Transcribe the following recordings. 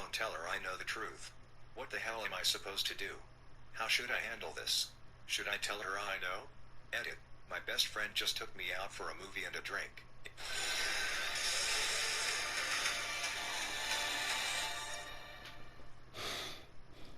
don't tell her I know the truth. What the hell am I supposed to do? How should I handle this? Should I tell her I know? Edit. My best friend just took me out for a movie and a drink.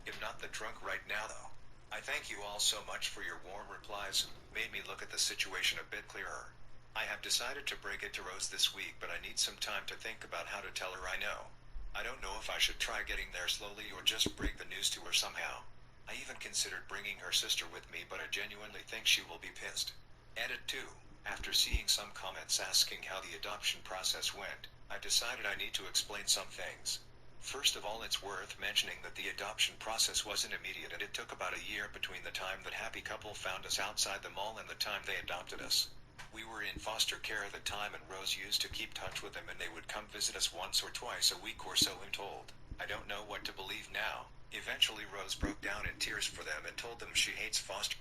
I'm not the drunk right now though. I thank you all so much for your warm replies, made me look at the situation a bit clearer. I have decided to break it to Rose this week, but I need some time to think about how to tell her I know. I don't know if I should try getting there slowly or just break the news to her somehow. I even considered bringing her sister with me, but I genuinely think she will be pissed. Edit 2. After seeing some comments asking how the adoption process went, I decided I need to explain some things. First of all, it's worth mentioning that the adoption process wasn't immediate, and it took about a year between the time that happy couple found us outside the mall and the time they adopted us. We were in foster care at the time, and Rose used to keep touch with them, and they would come visit us once or twice a week or so, I'm told. I don't know what to believe now. Eventually Rose broke down in tears for them and told them she hates foster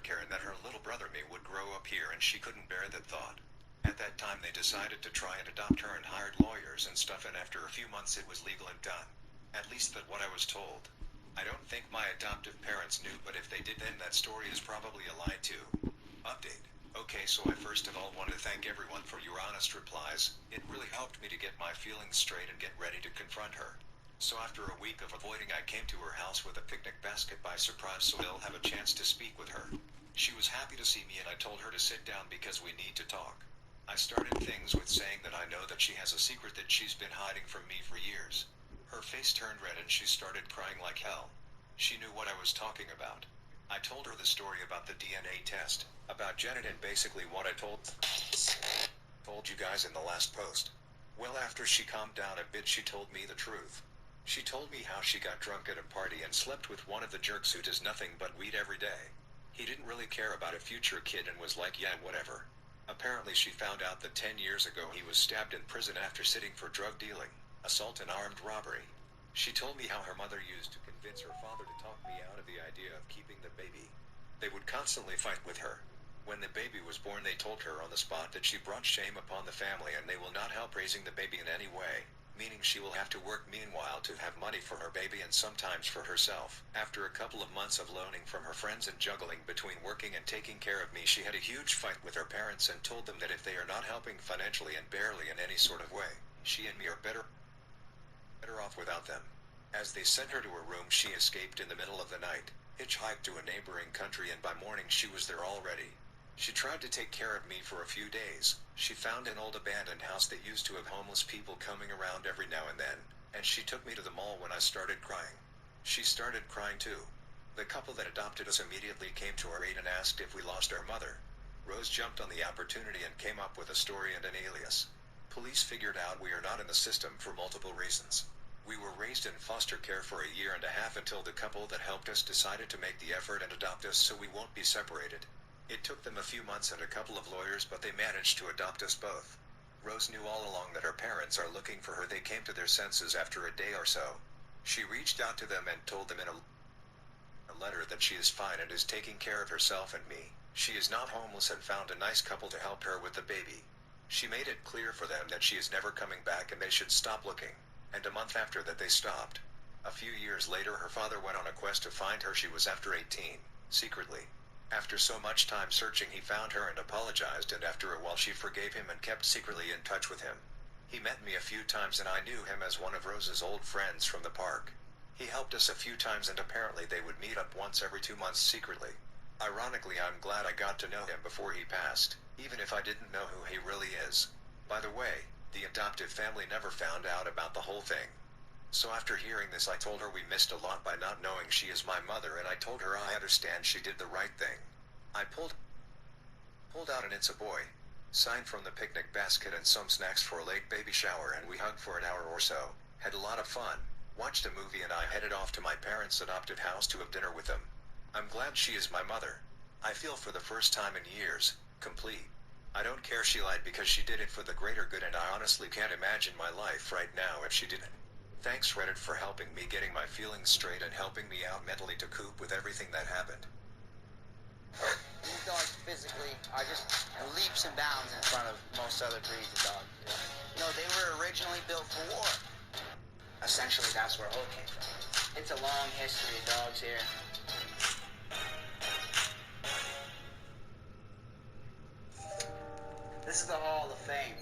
care and that her little brother me would grow up here, and she couldn't bear that thought. At that time they decided to try and adopt her and hired lawyers and stuff, and after a few months it was legal and done. At least that's what I was told. I don't think my adoptive parents knew, but if they did, then that story is probably a lie too. Update. Okay, so I first of all want to thank everyone for your honest replies. It really helped me to get my feelings straight and get ready to confront her. So after a week of avoiding, I came to her house with a picnic basket by surprise so I'll have a chance to speak with her. She was happy to see me, and I told her to sit down because we need to talk. I started things with saying that I know that she has a secret that she's been hiding from me for years. Her face turned red and she started crying like hell. She knew what I was talking about. I told her the story about the DNA test, about Janet, and basically what I told you guys in the last post. Well, after she calmed down a bit, she told me the truth. She told me how she got drunk at a party and slept with one of the jerks who does nothing but weed every day. He didn't really care about a future kid and was like, yeah, whatever. Apparently she found out that 10 years ago he was stabbed in prison after sitting for drug dealing, assault, and armed robbery. She told me how her mother used to convince her father to talk me out of the idea of keeping the baby. They would constantly fight with her. When the baby was born, they told her on the spot that she brought shame upon the family and they will not help raising the baby in any way, meaning she will have to work meanwhile to have money for her baby and sometimes for herself. After a couple of months of loaning from her friends and juggling between working and taking care of me, she had a huge fight with her parents and told them that if they are not helping financially and barely in any sort of way, she and me are better off without them. As they sent her to her room, she escaped in the middle of the night, hitchhiked to a neighboring country, and by morning she was there already. She tried to take care of me for a few days. She found an old abandoned house that used to have homeless people coming around every now and then, and she took me to the mall when I started crying. She started crying too. The couple that adopted us immediately came to our aid and asked if we lost our mother. Rose jumped on the opportunity and came up with a story and an alias. Police figured out we are not in the system for multiple reasons. We were raised in foster care for a year and a half until the couple that helped us decided to make the effort and adopt us so we won't be separated. It took them a few months and a couple of lawyers, but they managed to adopt us both. Rose knew all along that her parents are looking for her. They came to their senses after a day or so. She reached out to them and told them in a letter that she is fine and is taking care of herself and me. She is not homeless and found a nice couple to help her with the baby. She made it clear for them that she is never coming back and they should stop looking. And a month after that they stopped. A few years later her father went on a quest to find her. She was after 18, secretly. After so much time searching, he found her and apologized, and after a while she forgave him and kept secretly in touch with him. He met me a few times and I knew him as one of Rose's old friends from the park. He helped us a few times and apparently they would meet up once every 2 months secretly. Ironically, I'm glad I got to know him before he passed, even if I didn't know who he really is. By the way, the adoptive family never found out about the whole thing. So after hearing this, I told her we missed a lot by not knowing she is my mother, and I told her I understand she did the right thing. I pulled out an "It's a boy" sign from the picnic basket and some snacks for a late baby shower, and we hugged for an hour or so, had a lot of fun, watched a movie, and I headed off to my parents' adopted house to have dinner with them. I'm glad she is my mother. I feel for the first time in years, complete. I don't care she lied because she did it for the greater good, and I honestly can't imagine my life right now if she didn't. Thanks Reddit for helping me getting my feelings straight and helping me out mentally to cope with everything that happened. These dogs physically are just leaps and bounds in front of most other breeds of dogs. You know, they were originally built for war. essentially that's where Hulk came from. It's a long history of dogs here. This is the Hall of Fame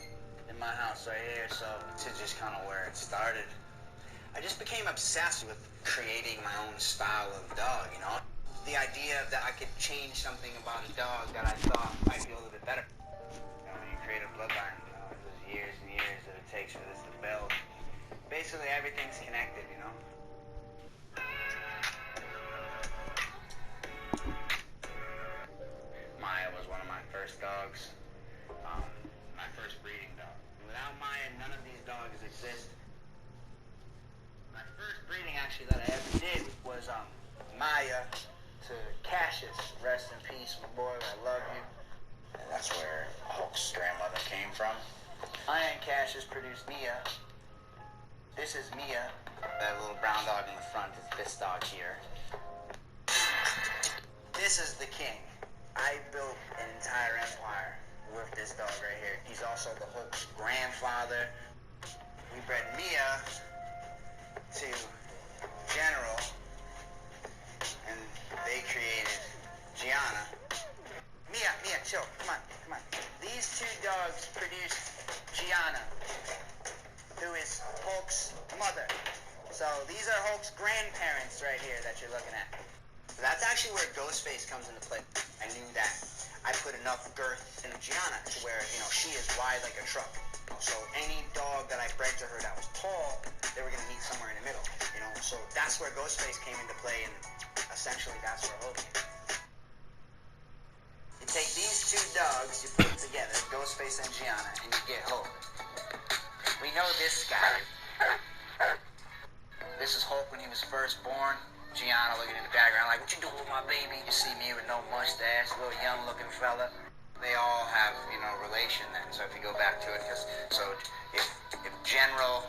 in my house right here, so this is just kind of where it started. I just became obsessed with creating my own style of dog, you know? The idea that I could change something about a dog that I thought might be a little bit better. You know, when you create a bloodline, you know, there's years and years that it takes for this to build. Basically, everything's connected, you know? Maya was one of my first dogs. My first breeding dog. Without Maya, none of these dogs exist. My first breeding, actually, that I ever did was Maya to Cassius. Rest in peace, my boy. I love you. And that's where Hulk's grandmother came from. Maya and Cassius produced Mia. This is Mia. That little brown dog in the front is this dog here. This is the king. I built an entire empire with this dog right here. He's also the Hulk's grandfather. We bred Mia to General, and they created Gianna. Mia, chill. Come on. These two dogs produced Gianna, who is Hulk's mother. So these are Hulk's grandparents right here that you're looking at. So that's actually where Ghostface comes into play. I knew that I put enough girth in Gianna to where, you know, she is wide like a truck. So any dog that I bred to her that was tall, they were going to meet somewhere in the middle, you know. So that's where Ghostface came into play, and essentially that's where Hulk came. You take these two dogs, you put them together, Ghostface and Gianna, and you get Hulk. We know this guy. This is Hulk when he was first born. Gianna looking in the background like, what you doing with my baby? You see me with no mustache, little young looking fella. They all have, you know, relation then. So if you go back to it, so if General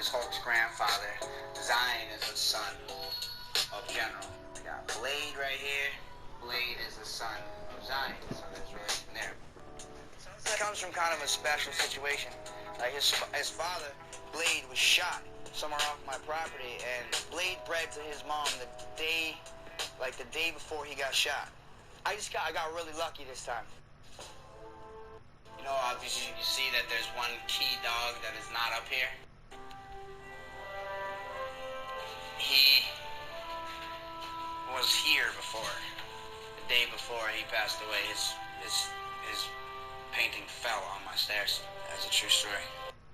is Hulk's grandfather, Zion is the son of General. We got Blade right here. Blade is the son of Zion. So there's relation there. So it comes from kind of a special situation. Like his father, Blade, was shot somewhere off my property, and Blade bred to his mom the day before he got shot. I got really lucky this time. You know, obviously you see that there's one key dog that is not up here. He was here before. The day before he passed away, his painting fell on my stairs. That's a true story.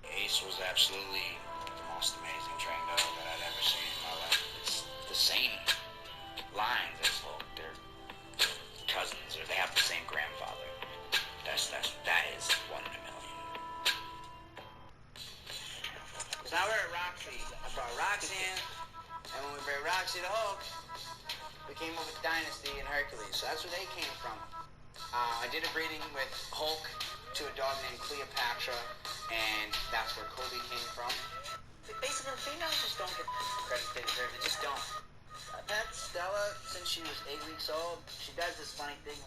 Ace was absolutely the most amazing trained dog that I've ever seen in my life. It's the same lines as Hulk. They're cousins, or they have the same grandfather. That is one in a million. So now we're at Roxy. I brought Roxy in, and when we brought Roxy to Hulk, we came up with Dynasty and Hercules. So that's where they came from. I did a breeding with Hulk to a dog named Cleopatra, and that's where Kobe came from. Basically, females just don't get credit they deserve. They just don't. I've had Stella since she was 8 weeks old. She does this funny thing.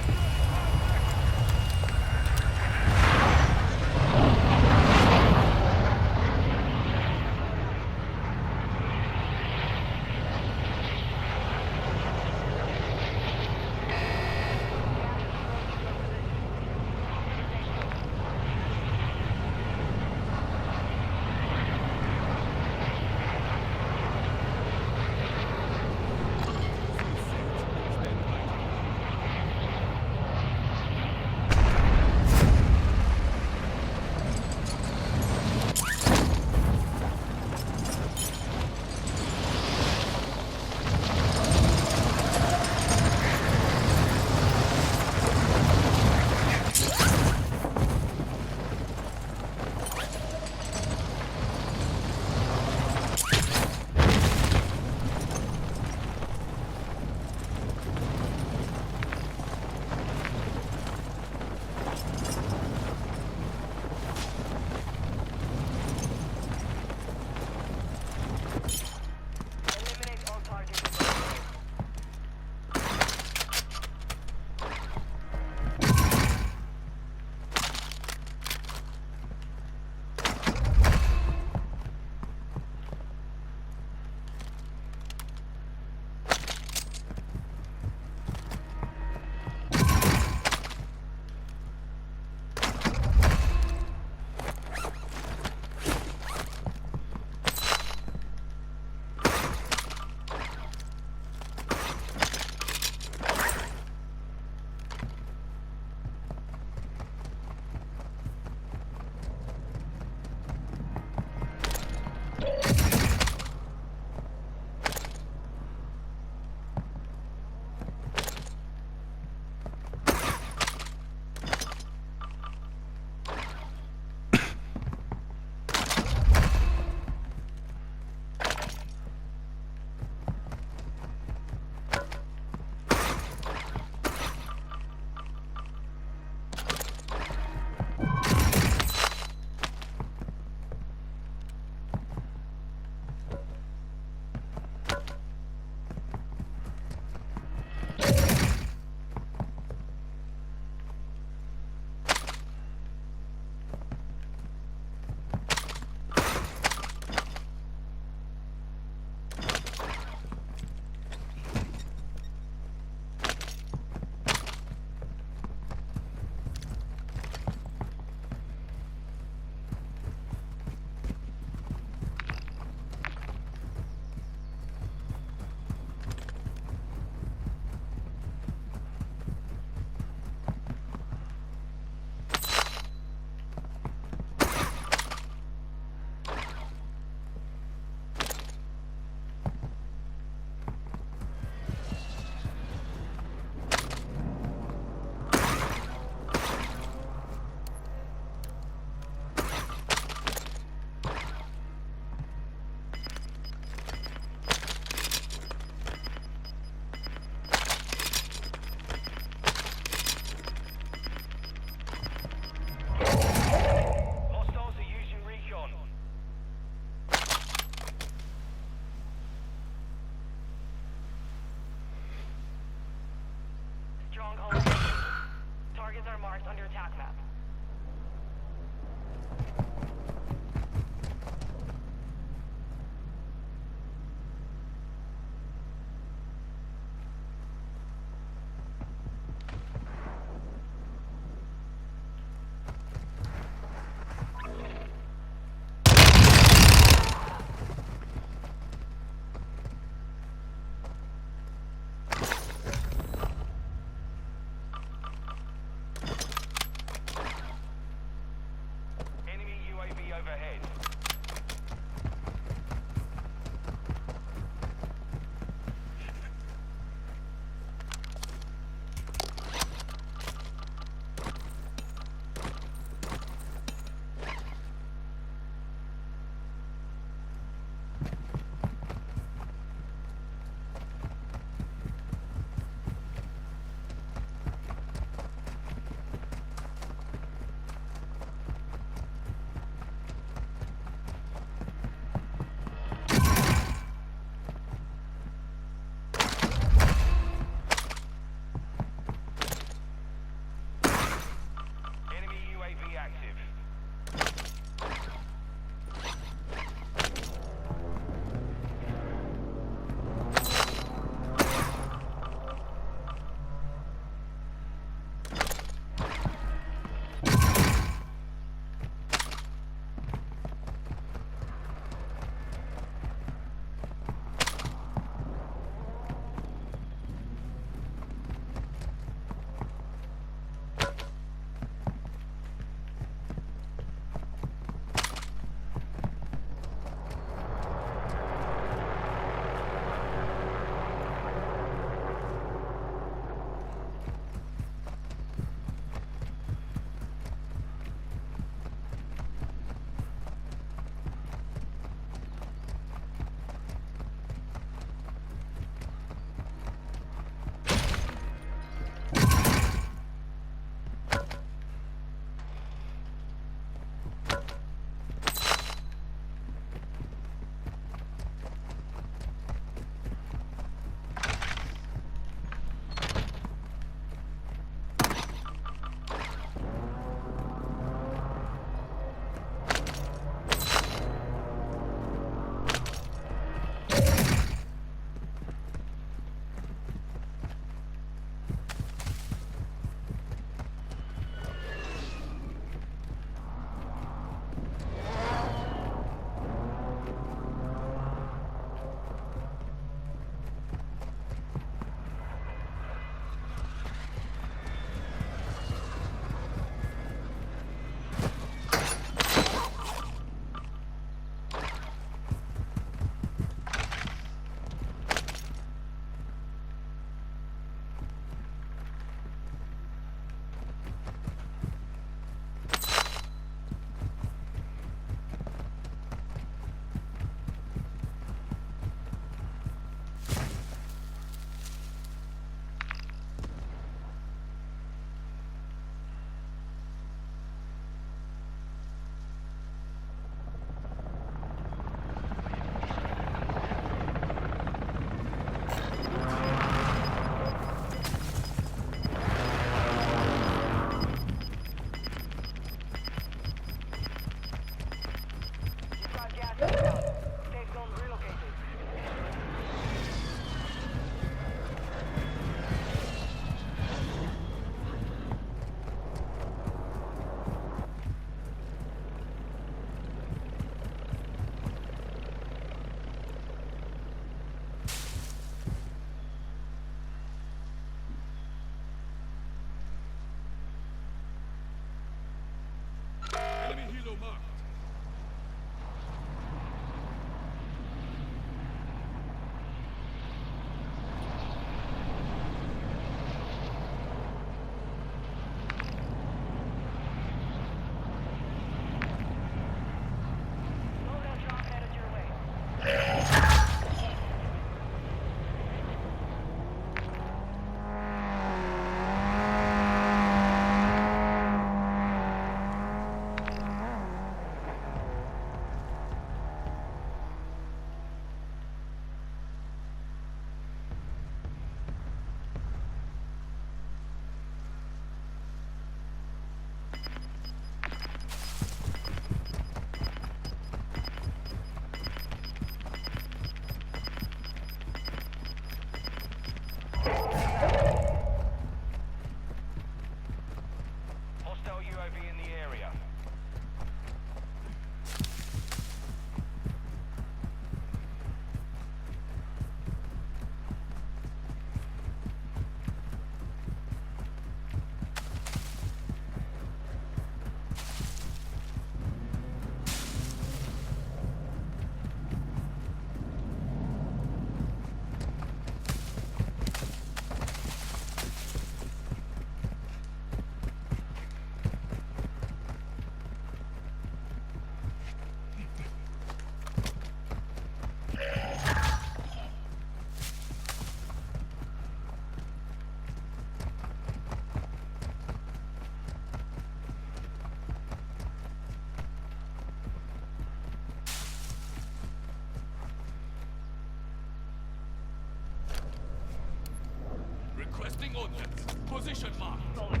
ordnance. Position mark. Solid.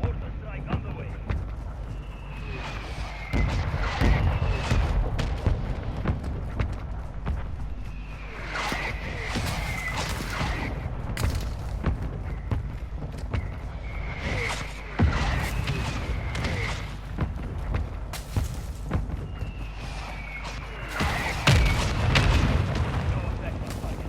Mortar strike underway. No effect on target.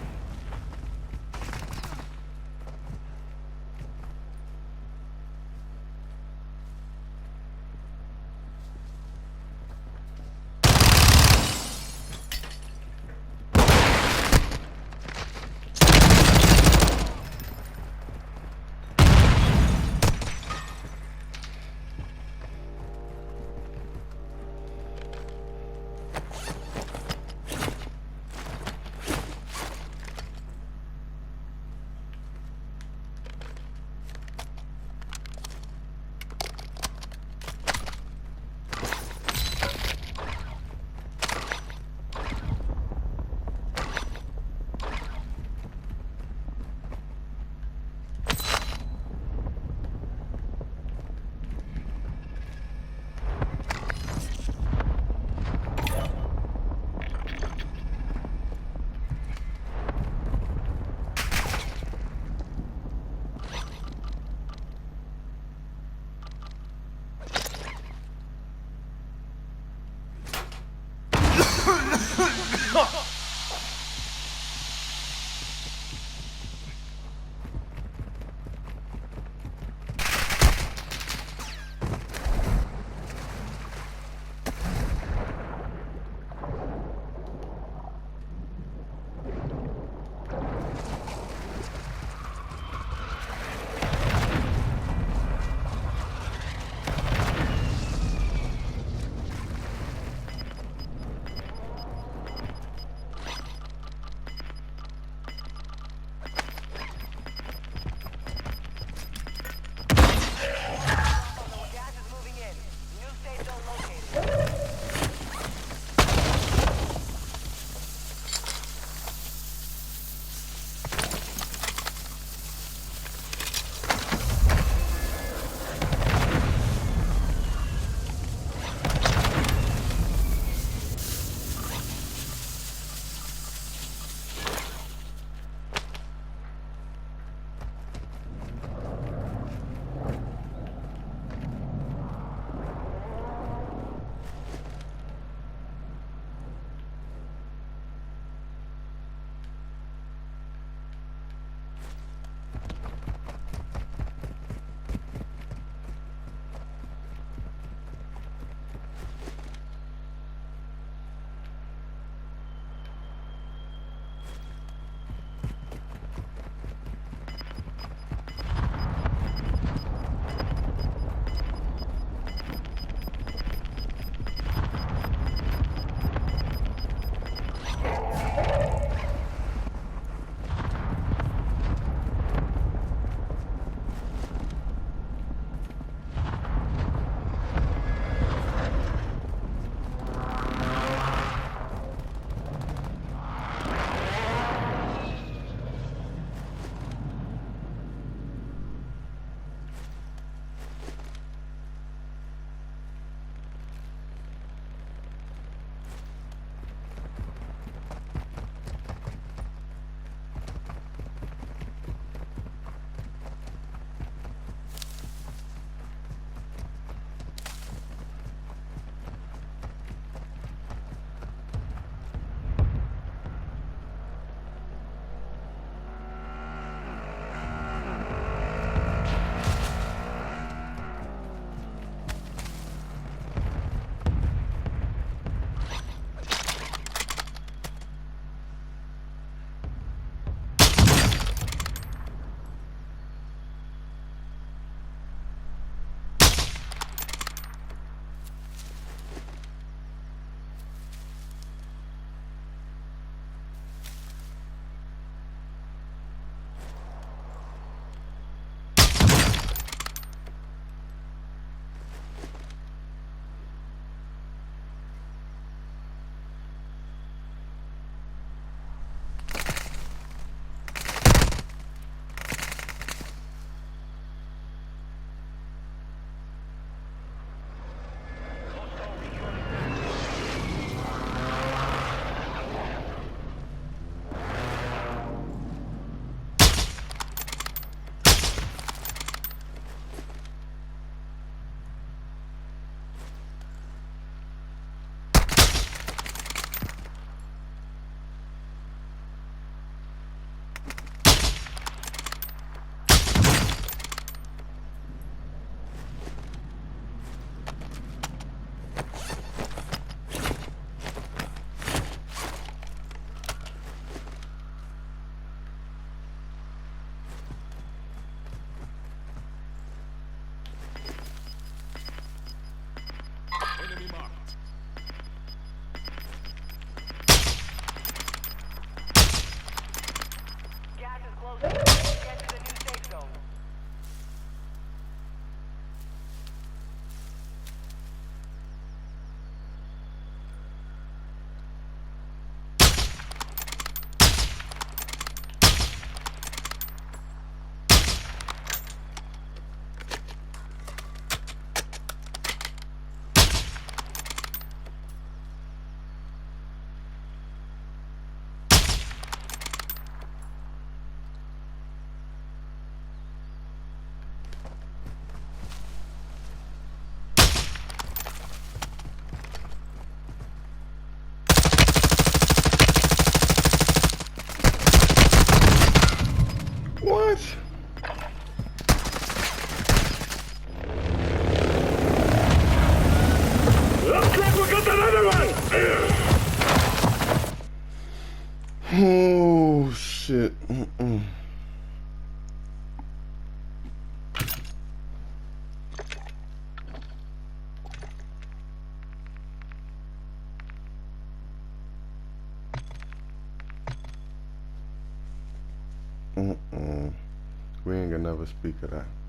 nigga never speak of that.